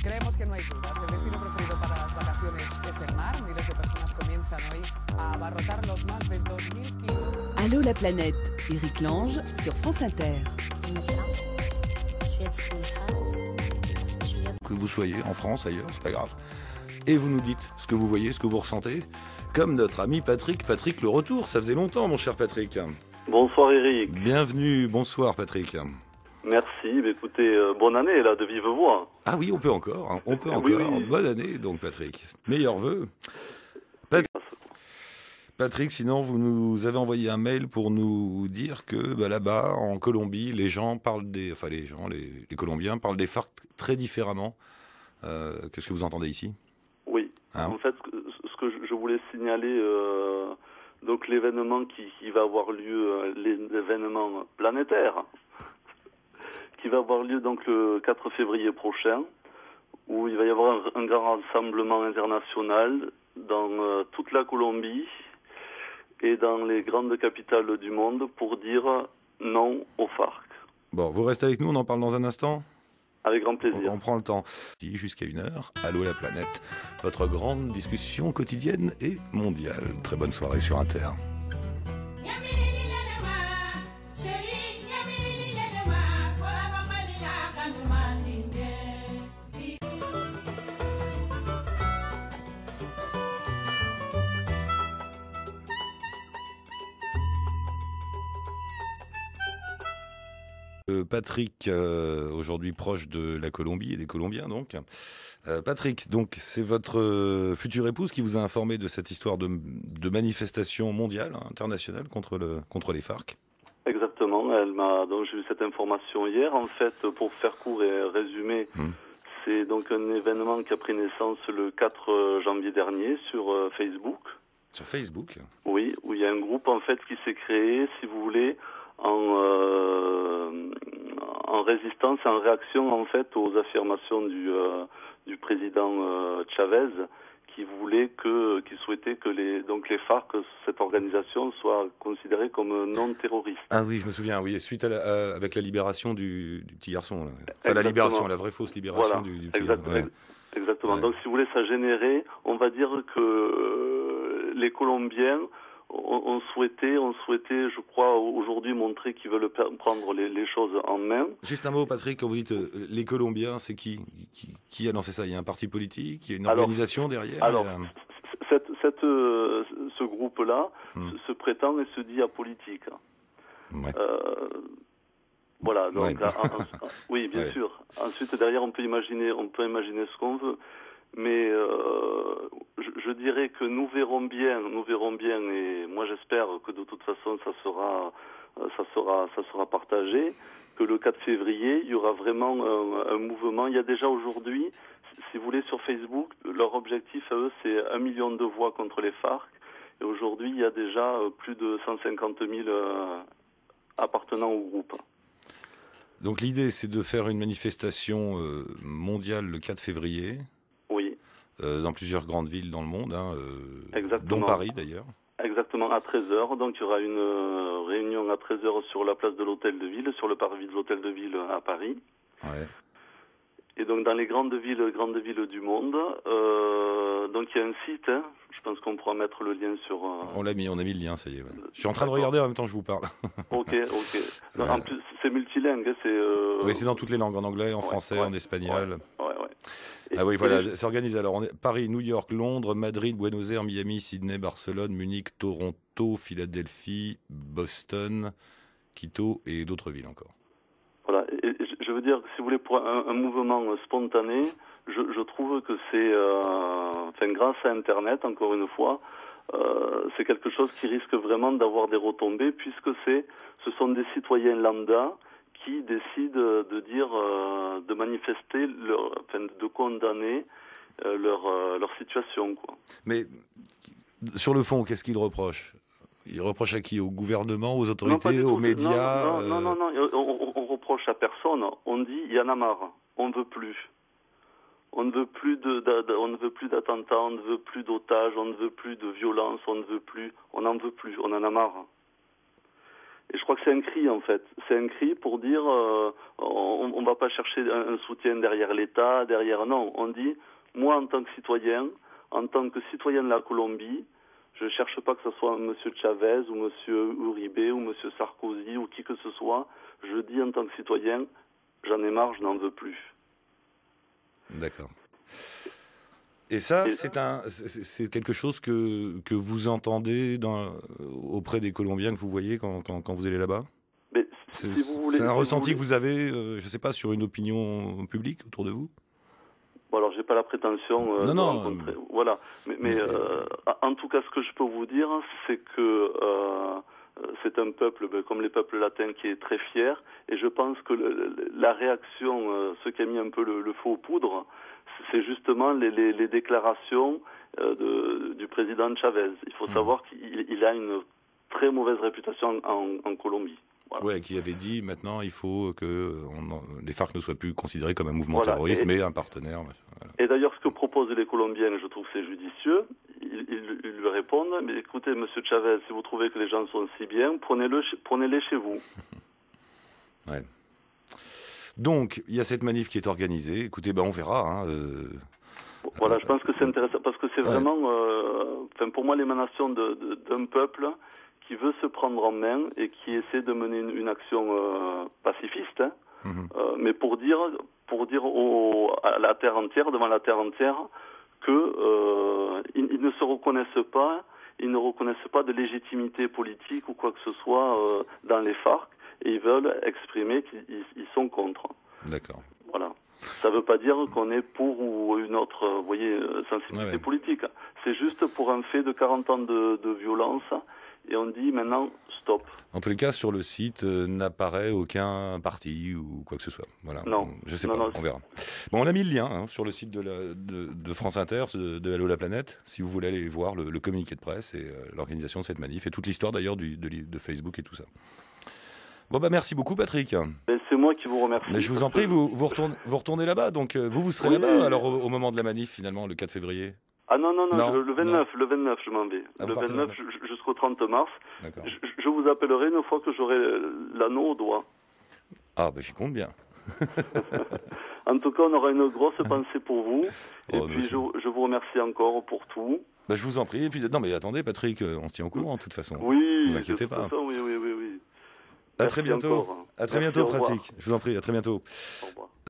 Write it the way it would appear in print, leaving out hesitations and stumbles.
Creemos que no hay dudas. El destino preferido para las vacaciones es el mar. Miles de personas comienzan hoy a abarrotar los más de 2000 kilómetros. Allô la planète, Éric Lange sur France Inter. Que vous soyez en France, ailleurs, c'est pas grave. Et vous nous dites ce que vous voyez, ce que vous ressentez. Comme notre ami Patrick. Patrick, le retour, ça faisait longtemps, mon cher Patrick. Bonsoir Eric. Bienvenue, bonsoir Patrick. Merci, mais écoutez, bonne année là, de vive voix. Ah oui, on peut encore, hein, on peut encore. Oui, oui. Bonne année donc Patrick. Meilleurs vœux. Patrick, sinon vous nous avez envoyé un mail pour nous dire que là-bas, en Colombie, les gens parlent les Colombiens parlent des FARC très différemment. Qu'est-ce que vous entendez ici? Oui, hein? En fait, ce que je voulais signaler, donc l'événement qui va avoir lieu, l'événement planétaire, qui va avoir lieu donc le 4 février prochain, où il va y avoir un grand rassemblement international dans toute la Colombie et dans les grandes capitales du monde pour dire non aux FARC. Bon, vous restez avec nous, on en parle dans un instant. Avec grand plaisir. On prend le temps. Jusqu'à 1h, Allô la planète, votre grande discussion quotidienne et mondiale. Très bonne soirée sur Inter. Patrick, aujourd'hui proche de la Colombie et des Colombiens donc. Patrick, donc c'est votre future épouse qui vous a informé de cette histoire de manifestation mondiale, internationale contre les FARC. Exactement, donc j'ai eu cette information hier. En fait, pour faire court et résumer, c'est donc un événement qui a pris naissance le 4 janvier dernier sur Facebook. Sur Facebook? Oui, où il y a un groupe en fait qui s'est créé, si vous voulez, en résistance, en réaction en fait aux affirmations du président Chavez, qui souhaitait que les FARC, cette organisation, soit considérée comme non terroriste. Ah oui, je me souviens. Oui, suite avec la libération du petit garçon. Là. Enfin, la vraie fausse libération du petit garçon. Ouais. Exactement. Ouais. Donc, si vous voulez, ça générait, on va dire que les Colombiens on souhaitait, je crois, aujourd'hui montrer qu'ils veulent prendre les choses en main. Juste un mot, Patrick, quand vous dites les Colombiens, c'est qui a lancé ça? Il y a un parti politique, il y a une organisation derrière? Alors, ce groupe-là se prétend et se dit apolitique. Ouais. Voilà, donc, ouais. oui, bien sûr. Ensuite, derrière, on peut imaginer ce qu'on veut. Mais je dirais que nous verrons bien, et moi j'espère que de toute façon ça sera partagé, que le 4 février, il y aura vraiment un mouvement. Il y a déjà aujourd'hui, si vous voulez, sur Facebook, leur objectif à eux, c'est 1 million de voix contre les FARC. Et aujourd'hui, il y a déjà plus de 150 000 appartenant au groupe. Donc l'idée, c'est de faire une manifestation mondiale le 4 février. Dans plusieurs grandes villes dans le monde, dont Paris d'ailleurs. Exactement, à 13h. Donc il y aura une réunion à 13h sur la place de l'Hôtel de Ville, sur le parvis de l'Hôtel de Ville à Paris. Ouais. Et donc dans les grandes villes du monde, donc il y a un site, je pense qu'on pourra mettre le lien sur... On a mis le lien, ça y est. Ouais. Je suis en train de regarder en même temps que je vous parle. Ok. Ouais. En plus, c'est multilingue. Oui, c'est dans toutes les langues, en anglais, en français, en espagnol. Ouais. Ah oui, voilà, c'est organisé. Alors, Paris, New York, Londres, Madrid, Buenos Aires, Miami, Sydney, Barcelone, Munich, Toronto, Philadelphie, Boston, Quito et d'autres villes encore. Voilà, et je veux dire, si vous voulez, pour un mouvement spontané, je trouve que c'est, grâce à Internet, encore une fois, c'est quelque chose qui risque vraiment d'avoir des retombées, puisque ce sont des citoyens lambda qui décident de manifester, de condamner leur situation, quoi. Mais sur le fond, qu'est-ce qu'ils reprochent? Ils reprochent à qui? Au gouvernement, aux autorités, aux médias? Non, on reproche à personne. On dit il y en a marre, on ne veut plus. On ne veut plus d'attentats, on ne veut plus d'otages, on ne veut plus de violence, on n'en veut plus, on en a marre. Et je crois que c'est un cri, en fait. C'est un cri pour dire on va pas chercher un soutien derrière l'État, non. On dit, moi en tant que citoyen de la Colombie, je ne cherche pas que ce soit M. Chavez ou M. Uribe ou M. Sarkozy ou qui que ce soit. Je dis en tant que citoyen, j'en ai marre, je n'en veux plus. D'accord. Et ça, c'est quelque chose que vous entendez auprès des Colombiens que vous voyez quand vous allez là-bas ? C'est un ressenti que vous avez, je ne sais pas, sur une opinion publique autour de vous ? Bon, alors, j'ai pas la prétention de rencontrer. Voilà. Mais en tout cas, ce que je peux vous dire, c'est que c'est un peuple, comme les peuples latins, qui est très fier. Et je pense que la réaction, ce qui a mis un peu le feu aux poudres, c'est justement les déclarations du président Chavez. Il faut savoir qu'il a une très mauvaise réputation en Colombie. Voilà. Ouais, qui avait dit maintenant il faut que les FARC ne soient plus considérés comme un mouvement terroriste, mais un partenaire. Voilà. Et d'ailleurs, ce que proposent les Colombiens, je trouve que c'est judicieux. Ils lui répondent, mais écoutez, Monsieur Chavez, si vous trouvez que les gens sont si bien, prenez-les chez vous. Ouais. Donc, il y a cette manif qui est organisée. Écoutez, on verra. Voilà, je pense que c'est intéressant, parce que c'est vraiment, pour moi, l'émanation d'un peuple qui veut se prendre en main et qui essaie de mener une action pacifiste, mais pour dire à la terre entière, devant la terre entière, que ils ne se reconnaissent pas, ils ne reconnaissent pas de légitimité politique ou quoi que ce soit dans les FARC, et ils veulent exprimer qu'ils sont contre. D'accord. Voilà. Ça ne veut pas dire qu'on est pour ou une autre, sensibilité politique. C'est juste pour un fait de 40 ans de violence. Et on dit maintenant, stop. En tous les cas, sur le site, n'apparaît aucun parti ou quoi que ce soit. Voilà. Non. Je sais pas, on verra. Bon, on a mis le lien sur le site de France Inter, de Allô la planète, si vous voulez aller voir le communiqué de presse et l'organisation de cette manif, et toute l'histoire d'ailleurs de Facebook et tout ça. Bon, merci beaucoup, Patrick. C'est moi qui vous remercie. Mais je vous en prie, vous retournez là-bas, donc vous serez là-bas alors au moment de la manif, finalement, le 4 février. Ah non, le 29, je m'en vais. Le 29 jusqu'au 30 mars. Je vous appellerai une fois que j'aurai l'anneau au doigt. Ah, j'y compte bien. En tout cas, on aura une grosse pensée pour vous. Et puis, je vous remercie encore pour tout. Je vous en prie. Et puis, non, mais attendez, Patrick, on se tient au courant, de toute façon. Oui, ne vous inquiétez pas. Façon, oui. À très bientôt. À très bientôt, Patrick. Je vous en prie, à très bientôt. Au revoir.